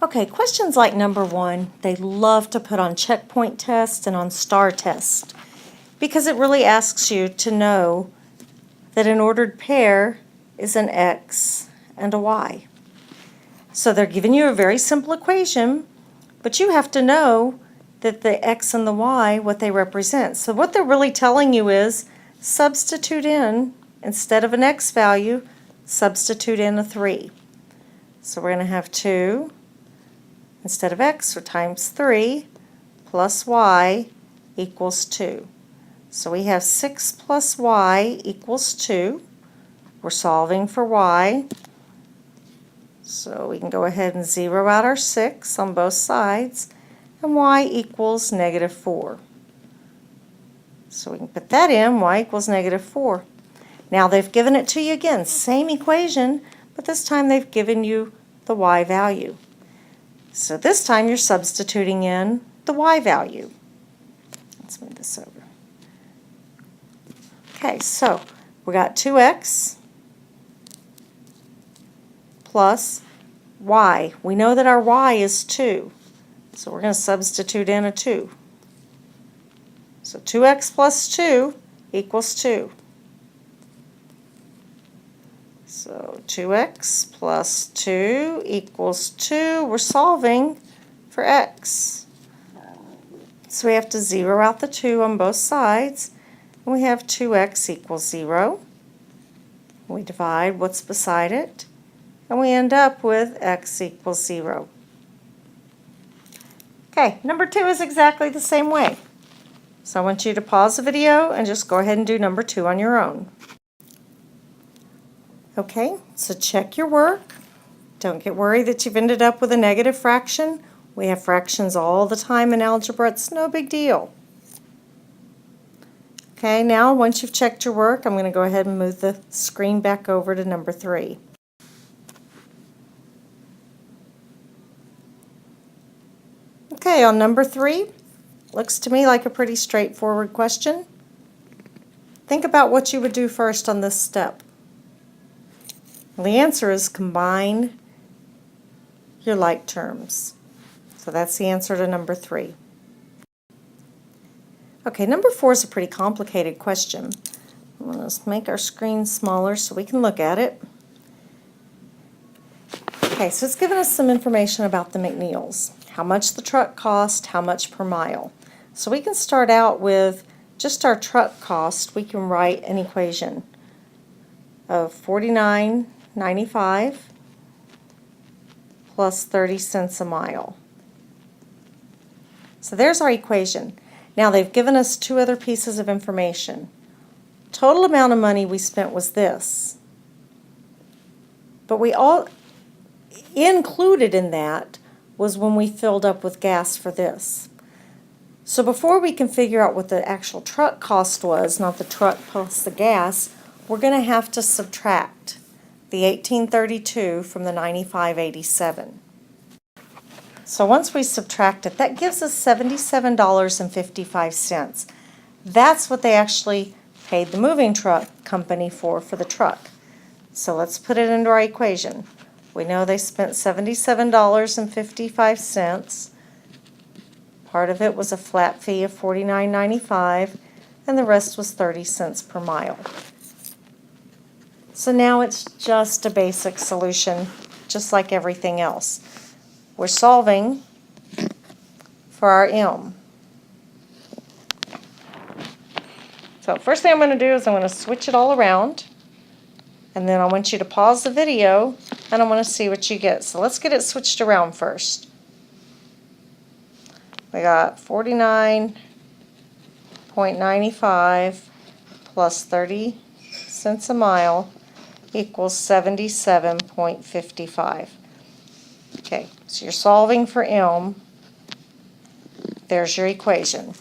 Okay, questions like number 1, they love to put on checkpoint test and on star test because it really asks you to know that an ordered pair is an x and a y. So they're giving you a very simple equation, but you have to know that the x and the y, what they represent. So what they're really telling you is substitute in, instead of an x value, substitute in a 3. So we're going to have 2, instead of x, or times 3, plus y equals 2. So we have 6 plus y equals 2. We're solving for y. So we can go ahead and zero out our 6 on both sides, and y equals negative 4. So we can put that in, y equals negative 4. Now they've given it to you again, same equation, but this time they've given you the y value. So this time you're substituting in the y value. Let's move this over. Okay, so we got 2x plus y. We know that our y is 2, so we're going to substitute in a 2. So 2x plus 2 equals 2. So 2x plus 2 equals 2. We're solving for x. So we have to zero out the 2 on both sides. And we have 2x equals 0. We divide what's beside it, and we end up with x equals 0. Okay, number 2 is exactly the same way. So I want you to pause the video and just go ahead and do number 2 on your own. Okay, so check your work. Don't get worried that you've ended up with a negative fraction. We have fractions all the time in algebra. It's no big deal. Okay, now once you've checked your work, I'm going to go ahead and move the screen back over to number 3. Okay, on number 3, looks to me like a pretty straightforward question. Think about what you would do first on this step. Well, the answer is combine your like terms. So that's the answer to number 3. Okay, number 4 is a pretty complicated question. Let's make our screen smaller so we can look at it. Okay, so it's given us some information about the McNeils. How much the truck cost, how much per mile. So we can start out with just our truck cost. We can write an equation of $49.95 plus 30 cents a mile. So there's our equation. Now they've given us 2 other pieces of information. Total amount of money we spent was this. But we all included in that was when we filled up with gas for this. So before we can figure out what the actual truck cost was, not the truck plus the gas, we're going to have to subtract the $18.32 from the $95.87. So once we subtract it, that gives us $77.55. That's what they actually paid the moving truck company for the truck. So let's put it into our equation. We know they spent $77.55. Part of it was a flat fee of $49.95, and the rest was 30 cents per mile. So now it's just a basic solution, just like everything else. We're solving for our m. So first thing I'm going to do is I'm going to switch it all around, and then I want you to pause the video and I want to see what you get. So let's get it switched around first. We got 49.95 plus 30 cents a mile equals 77.55. Okay, so you're solving for m. There's your equation.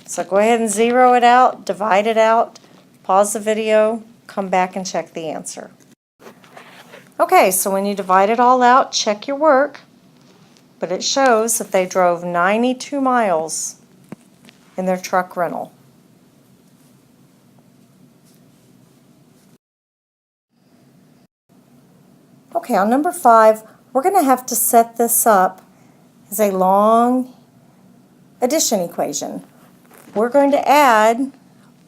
So go ahead and zero it out, divide it out, pause the video, come back and check the answer. Okay, so when you divide it all out, check your work, but it shows that they drove 92 miles in their truck rental. Okay, on number 5, we're going to have to set this up as a long addition equation. We're going to add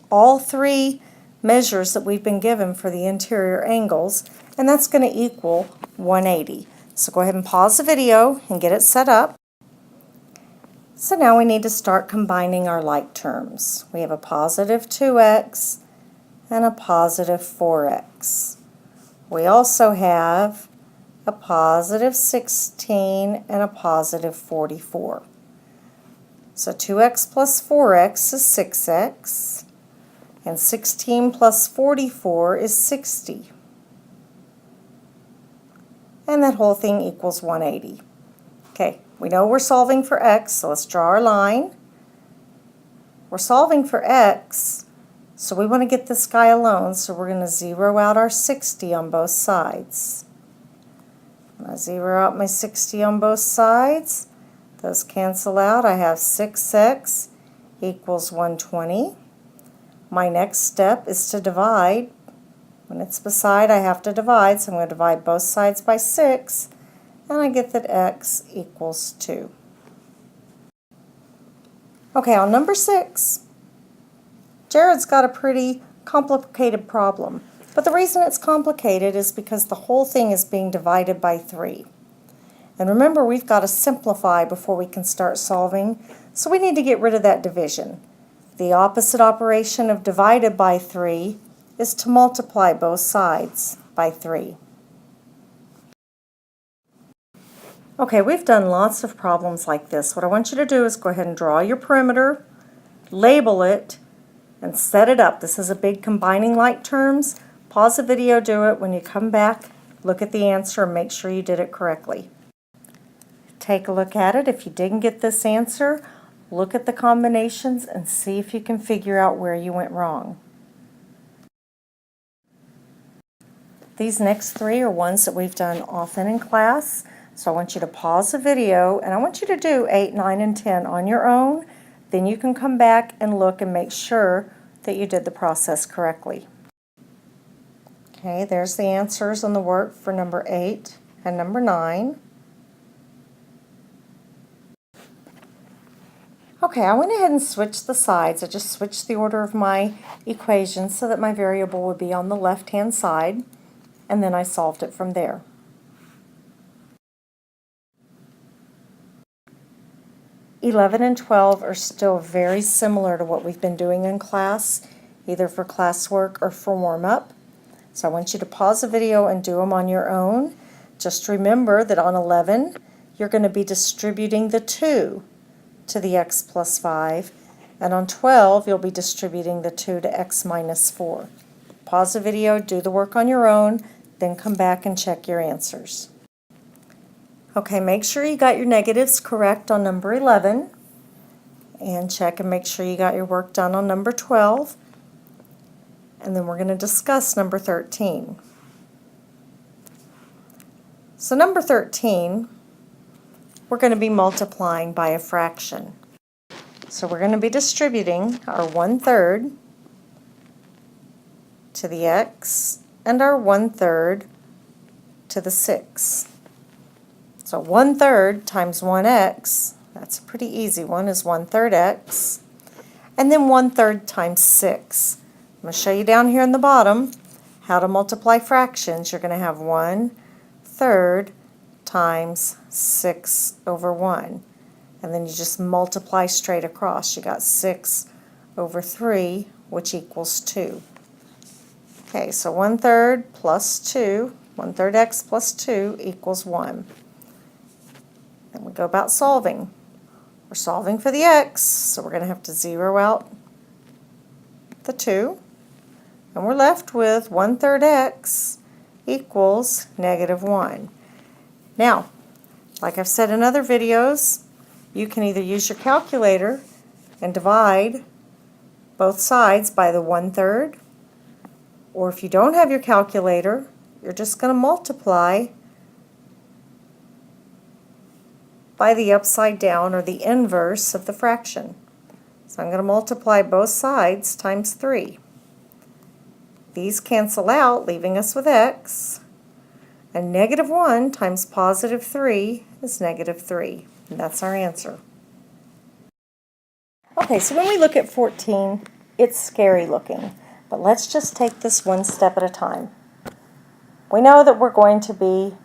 all three measures that we've been given for the interior angles, and that's going to equal 180. So go ahead and pause the video and get it set up. So now we need to start combining our like terms. We have a positive 2x and a positive 4x. We also have a positive 16 and a positive 44. So 2x plus 4x is 6x, and 16 plus 44 is 60. And that whole thing equals 180. Okay, we know we're solving for x, so let's draw our line. We're solving for x, so we want to get this guy alone, so we're going to zero out our 60 on both sides. When I zero out my 60 on both sides, those cancel out. I have 6x equals 120. My next step is to divide. When it's beside, I have to divide, so I'm going to divide both sides by 6, and I get that x equals 2. Okay, on number 6, Jared's got a pretty complicated problem. But the reason it's complicated is because the whole thing is being divided by 3. And remember, we've got to simplify before we can start solving, so we need to get rid of that division. The opposite operation of divided by 3 is to multiply both sides by 3. Okay, we've done lots of problems like this. What I want you to do is go ahead and draw your perimeter, label it, and set it up. This is a big combining like terms. Pause the video, do it. When you come back, look at the answer and make sure you did it correctly. Take a look at it. If you didn't get this answer, look at the combinations and see if you can figure out where you went wrong. These next 3 are ones that we've done often in class, so I want you to pause the video and I want you to do 8, 9, and 10 on your own. Then you can come back and look and make sure that you did the process correctly. Okay, there's the answers on the work for number 8 and number 9. Okay, I went ahead and switched the sides. I just switched the order of my equations so that my variable would be on the left-hand side, and then I solved it from there. (11) and 12 are still very similar to what we've been doing in class, either for classwork or for warm-up. So I want you to pause the video and do them on your own. Just remember that on 11, you're going to be distributing the 2 to the x plus 5, and on 12, you'll be distributing the 2 to x minus 4. Pause the video, do the work on your own, then come back and check your answers. Okay, make sure you got your negatives correct on number 11, and check and make sure you got your work done on number 12, and then we're going to discuss number 13. So number 13, we're going to be multiplying by a fraction. So we're going to be distributing our 1/3 to the x and our 1/3 to the 6. So 1/3 times 1x, that's a pretty easy one, is 1/3 x. And then 1/3 times 6. I'm going to show you down here in the bottom how to multiply fractions. You're going to have 1/3 times 6 over 1. And then you just multiply straight across. You got 6 over 3, which equals 2. Okay, so 1/3 plus 2, 1/3 x plus 2 equals 1. Then we go about solving. We're solving for the x, so we're going to have to zero out the 2. And we're left with 1/3 x equals -1. Now, like I've said in other videos, you can either use your calculator and divide both sides by the 1/3, or if you don't have your calculator, you're just going to multiply by the upside down or the inverse of the fraction. So I'm going to multiply both sides times 3. These cancel out, leaving us with x. And negative 1 times positive 3 is negative 3. And that's our answer. Okay, so when we look at 14, it's scary looking. But let's just take this one step at a time. We know that we're going to be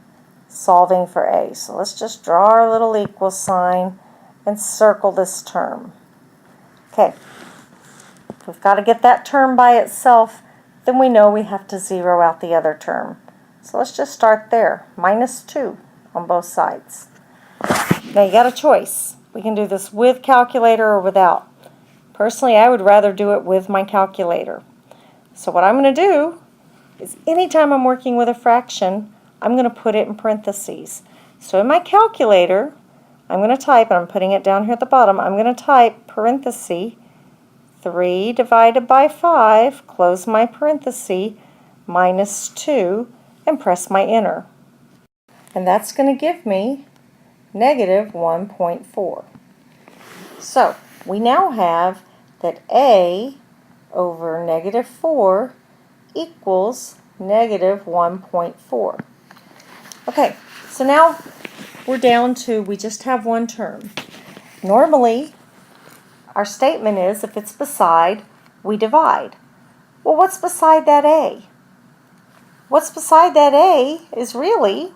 solving for a. So let's just draw our little equal sign and circle this term. Okay, if we've got to get that term by itself, then we know we have to zero out the other term. So let's just start there, minus 2 on both sides. Now you got a choice. We can do this with calculator or without. Personally, I would rather do it with my calculator. So what I'm going to do is anytime I'm working with a fraction, I'm going to put it in parentheses. So in my calculator, I'm going to type, and I'm putting it down here at the bottom, I'm going to type parenthesis 3 divided by 5, close my parenthesis, minus 2, and press my enter. And that's going to give me negative 1.4. So we now have that a over negative 4 equals negative 1.4. Okay, so now we're down to, we just have one term. Normally, our statement is if it's beside, we divide. Well, what's beside that a? What's beside that a is really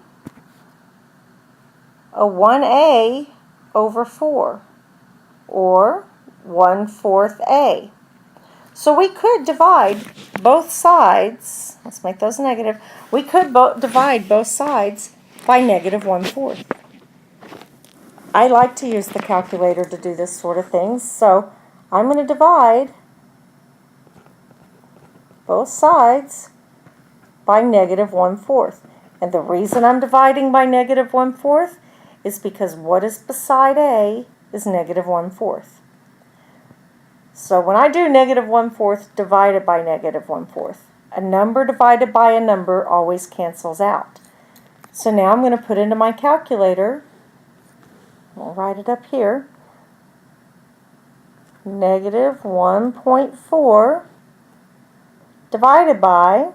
a 1a over 4, or 1/4 a. So we could divide both sides, let's make those negative, we could divide both sides by negative 1/4. I like to use the calculator to do this sort of thing, so I'm going to divide both sides by negative 1/4. And the reason I'm dividing by negative 1/4 is because what is beside a is negative 1/4. So when I do negative 1/4 divided by negative 1/4, a number divided by a number always cancels out. So now I'm going to put into my calculator, I'll write it up here, negative 1.4 divided by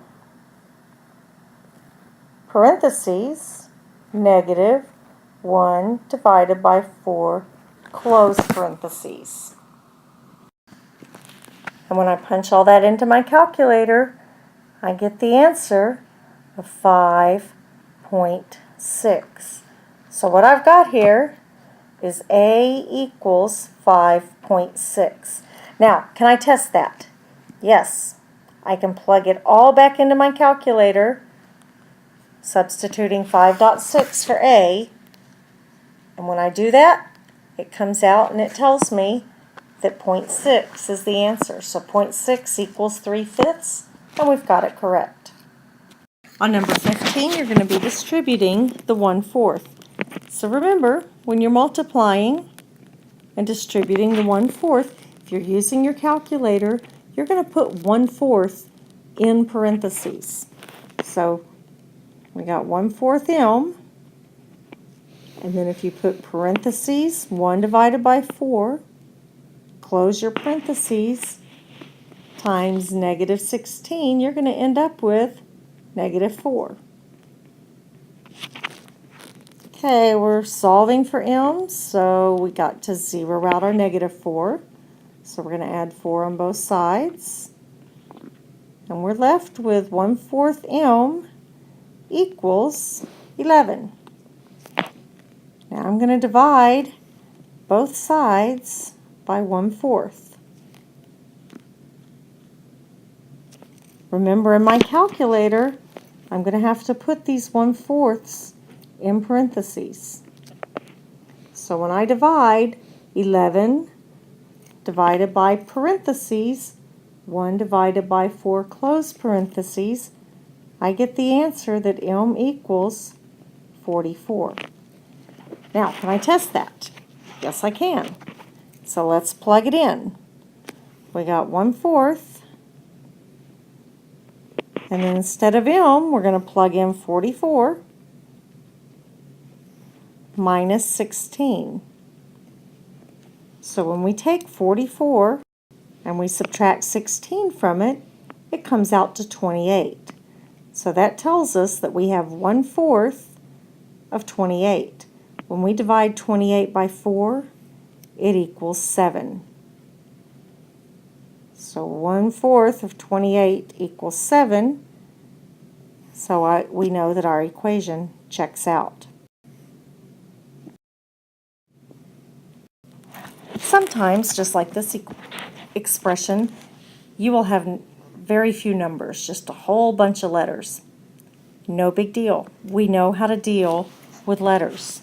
parentheses negative 1 divided by 4 close parentheses. And when I punch all that into my calculator, I get the answer of 5.6. So what I've got here is a equals 5.6. Now, can I test that? Yes. I can plug it all back into my calculator, substituting 5.6 for a, and when I do that, it comes out and it tells me that 0.6 is the answer. So 0.6 equals 3/5, and we've got it correct. On number 15, you're going to be distributing the 1/4. So remember, when you're multiplying and distributing the 1/4, if you're using your calculator, you're going to put 1/4 in parentheses. So we got 1/4 m, and then if you put parentheses 1 divided by 4, close your parentheses, times negative 16, you're going to end up with negative 4. Okay, we're solving for m, so we got to zero out our negative 4. So we're going to add 4 on both sides. And we're left with 1/4 m equals 11. Now I'm going to divide both sides by 1/4. Remember, in my calculator, I'm going to have to put these 1/4 in parentheses. So when I divide 11 divided by parentheses 1 divided by 4 close parentheses, I get the answer that m equals 44. Now, can I test that? Yes, I can. So let's plug it in. We got 1/4, and then instead of m, we're going to plug in 44 minus 16. So when we take 44 and we subtract 16 from it, it comes out to 28. So that tells us that we have 1/4 of 28. When we divide 28 by 4, it equals 7. So 1/4 of 28 equals 7. So we know that our equation checks out. Sometimes, just like this expression, you will have very few numbers, just a whole bunch of letters. No big deal. We know how to deal with letters.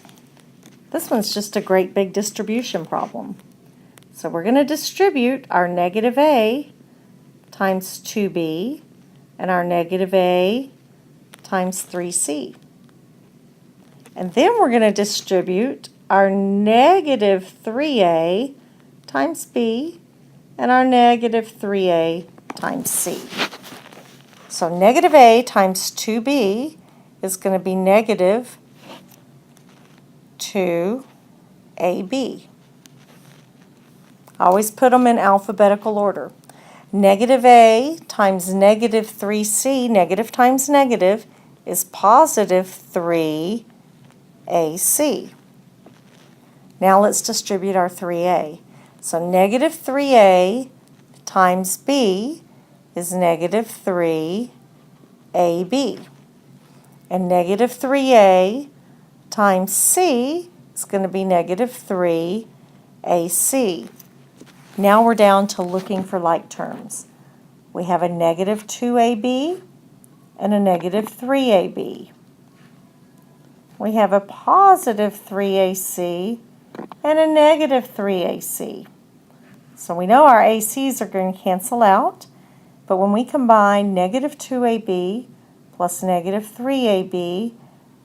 This one's just a great big distribution problem. So we're going to distribute our negative a times 2b and our negative a times 3c. And then we're going to distribute our negative 3a times b and our negative 3a times c. So negative a times 2b is going to be negative 2ab. I always put them in alphabetical order. Negative a times negative 3c, negative times negative, is positive 3ac. Now let's distribute our 3a. So negative 3a times b is negative 3ab. And negative 3a times c is going to be negative 3ac. Now we're down to looking for like terms. We have a negative 2ab and a negative 3ab. We have a positive 3ac and a negative 3ac. So we know our AC's are going to cancel out, but when we combine negative 2ab plus negative 3ab,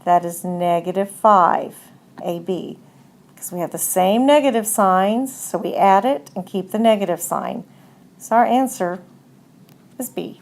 that is negative 5ab. Because we have the same negative signs, so we add it and keep the negative sign. So our answer is B.